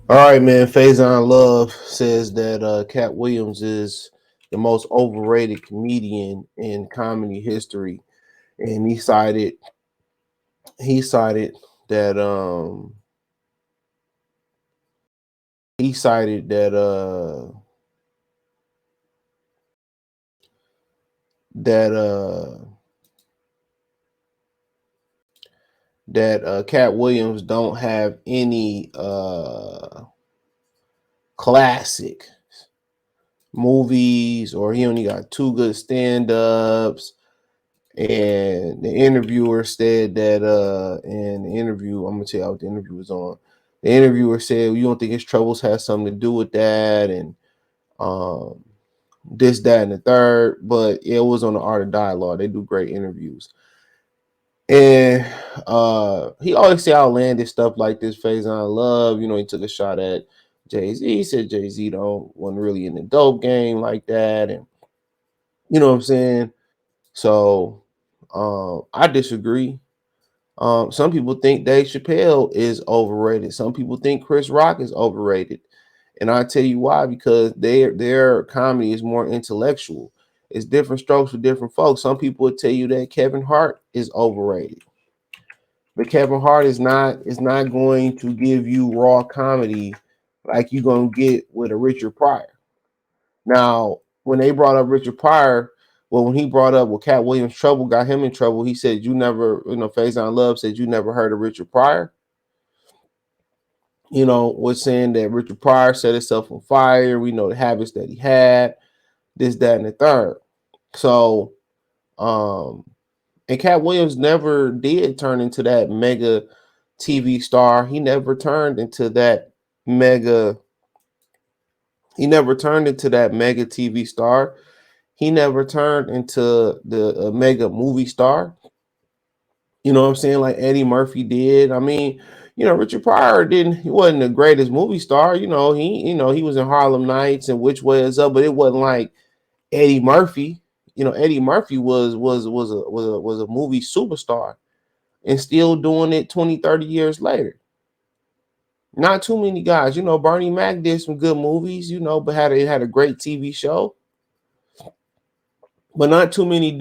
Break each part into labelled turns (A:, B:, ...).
A: All right, man. Faizon Love says that Cat Williams is the most overrated comedian in comedy history, and he cited that he cited that Cat Williams don't have any classic movies, or he only got two good stand-ups. And the interviewer said that in the interview, I'm gonna tell you what the interview was on. The interviewer said, well, you don't think his troubles has something to do with that, and um this, that, and the third. But it was on the Art of Dialogue. They do great interviews. And he always say outlandish stuff like this, Faizon Love. He took a shot at Jay-Z. He said Jay-Z don't wasn't really in the dope game like that. And you know what I'm saying? So I disagree. Some people think Dave Chappelle is overrated. Some people think Chris Rock is overrated. And I tell you why, because their comedy is more intellectual. It's different strokes for different folks. Some people would tell you that Kevin Hart is overrated. But Kevin Hart is not going to give you raw comedy like you're gonna get with a Richard Pryor. Now, when they brought up Richard Pryor, well, when he brought up Cat Williams' trouble got him in trouble, he said, "You never, Faizon Love said you never heard of Richard Pryor." Was saying that Richard Pryor set himself on fire. We know the habits that he had, this, that, and the third. So, um, and Cat Williams never did turn into that mega TV star. He never turned into that mega. He never turned into that mega TV star. He never turned into the mega movie star. You know what I'm saying? Like Eddie Murphy did. I mean, Richard Pryor didn't. He wasn't the greatest movie star. He was in Harlem Nights and Which Way Is Up, but it wasn't like Eddie Murphy. Eddie Murphy was a movie superstar and still doing it 20, 30 years later. Not too many guys. Bernie Mac did some good movies, but had a great TV show. But not too many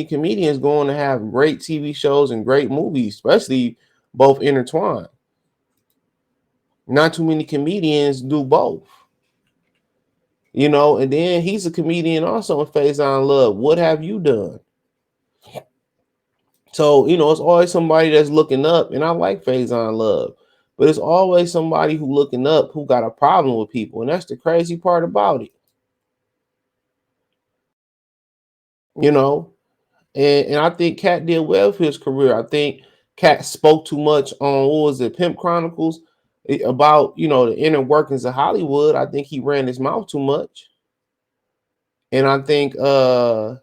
A: comedians going to have great TV shows and great movies, especially both intertwined. Not too many comedians do both. And then he's a comedian also in Faizon Love. What have you done? So, it's always somebody that's looking up, and I like Faizon Love, but it's always somebody who looking up who got a problem with people, and that's the crazy part about it. You know, and I think Katt did well for his career. I think Katt spoke too much on what was it, Pimp Chronicles, about the inner workings of Hollywood. I think he ran his mouth too much, and I think and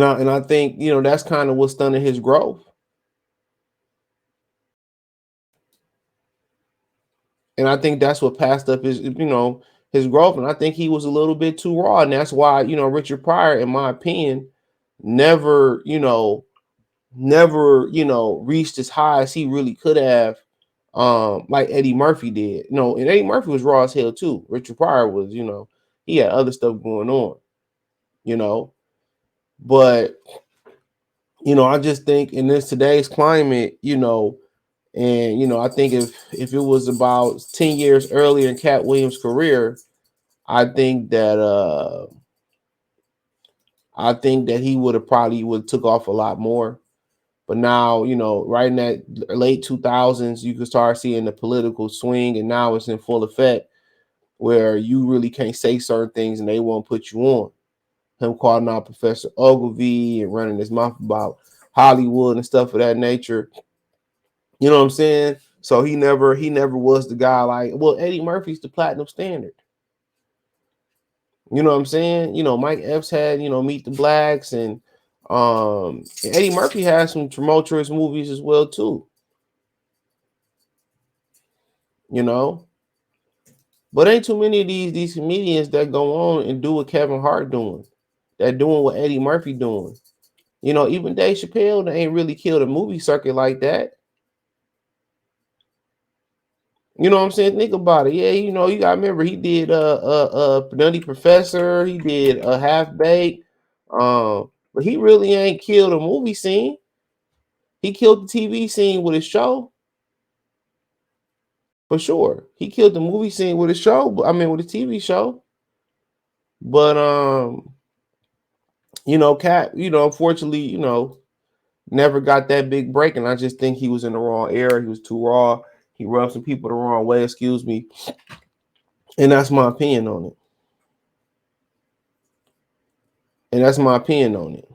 A: I think that's kind of what's stunning his growth, and I think that's what passed up his growth, and I think he was a little bit too raw, and that's why Richard Pryor, in my opinion, never reached as high as he really could have, like Eddie Murphy did. And Eddie Murphy was raw as hell too. Richard Pryor was, he had other stuff going on, you know. But I just think in this today's climate, and I think if it was about 10 years earlier in Cat Williams' career, I think that he would have took off a lot more. But now, right in that late 2000s, you can start seeing the political swing, and now it's in full effect where you really can't say certain things and they won't put you on. Him calling out Professor Ogilvy and running his mouth about Hollywood and stuff of that nature. You know what I'm saying? So he never was the guy like, well, Eddie Murphy's the platinum standard. You know what I'm saying? Mike Epps had, Meet the Blacks, and Eddie Murphy has some tumultuous movies as well too. You know, but ain't too many of these comedians that go on and do what Kevin Hart doing, that doing what Eddie Murphy doing. Even Dave Chappelle, they ain't really killed a movie circuit like that. You know what I'm saying? Think about it. Yeah, you know, you gotta remember he did Nutty Professor, he did Half Baked. But he really ain't killed a movie scene. He killed the TV scene with his show. For sure. He killed the movie scene with his show, but I mean with his TV show. But you know, Katt, you know, unfortunately, you know, never got that big break. And I just think he was in the wrong era. He was too raw. He rubbed some people the wrong way, excuse me. And that's my opinion on it. And that's my opinion on it.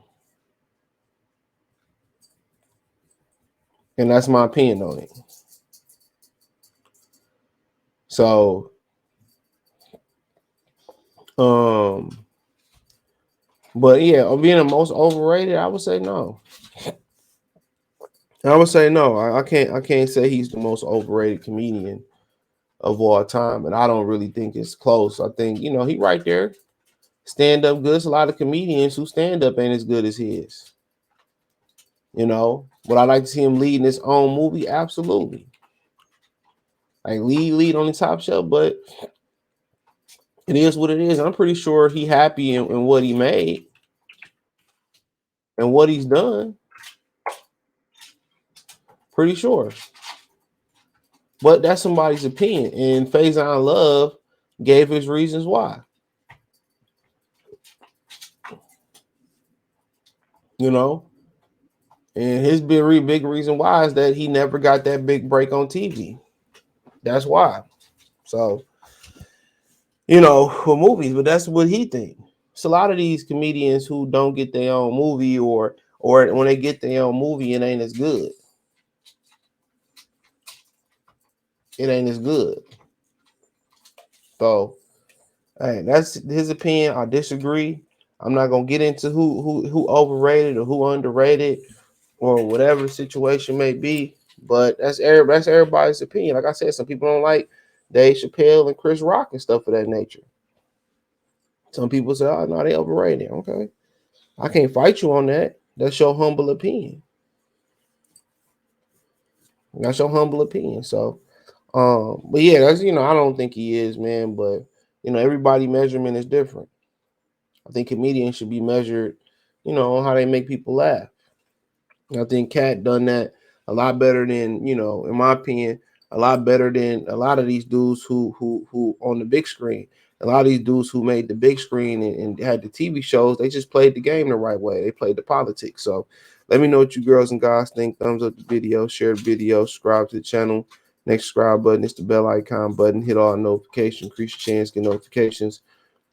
A: And that's my opinion on it. So, but yeah, being the most overrated, I would say no. I would say no. I can't say he's the most overrated comedian of all time. And I don't really think it's close. I think, you know, he right there. Stand up good. There's a lot of comedians who stand up ain't as good as his. You know, would I like to see him leading his own movie? Absolutely. Like lead on the top shelf, but it is what it is. I'm pretty sure he happy in what he made and what he's done. Pretty sure. But that's somebody's opinion. And Faizon Love gave his reasons why. You know? And his big reason why is that he never got that big break on TV. That's why. So, you know, for movies, but that's what he think. It's a lot of these comedians who don't get their own movie, or when they get their own movie, it ain't as good. It ain't as good. So, hey, that's his opinion. I disagree. I'm not gonna get into who overrated or who underrated or whatever the situation may be. But that's everybody's opinion. Like I said, some people don't like Dave Chappelle and Chris Rock and stuff of that nature. Some people say, "Oh no, they overrated." Okay, I can't fight you on that. That's your humble opinion. That's your humble opinion. So, but yeah, that's, you know, I don't think he is, man. But you know, everybody measurement is different. I think comedians should be measured, you know, on how they make people laugh. I think Katt done that a lot better than, you know, in my opinion, a lot better than a lot of these dudes who on the big screen. A lot of these dudes who made the big screen and had the TV shows, they just played the game the right way. They played the politics. So let me know what you girls and guys think. Thumbs up the video, share the video, subscribe to the channel. Next subscribe button is the bell icon button. Hit all notifications, increase your chance, get notifications.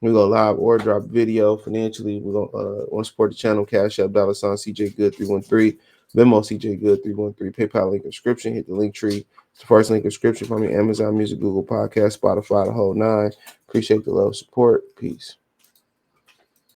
A: We go live or drop video financially. We're gonna want to support the channel. Cash App $ CJ Good 313. Venmo CJ Good 313. PayPal link in description. Hit the link tree. It's the first link in description from me. Amazon Music, Google Podcast, Spotify, the whole nine. Appreciate the love, support. Peace.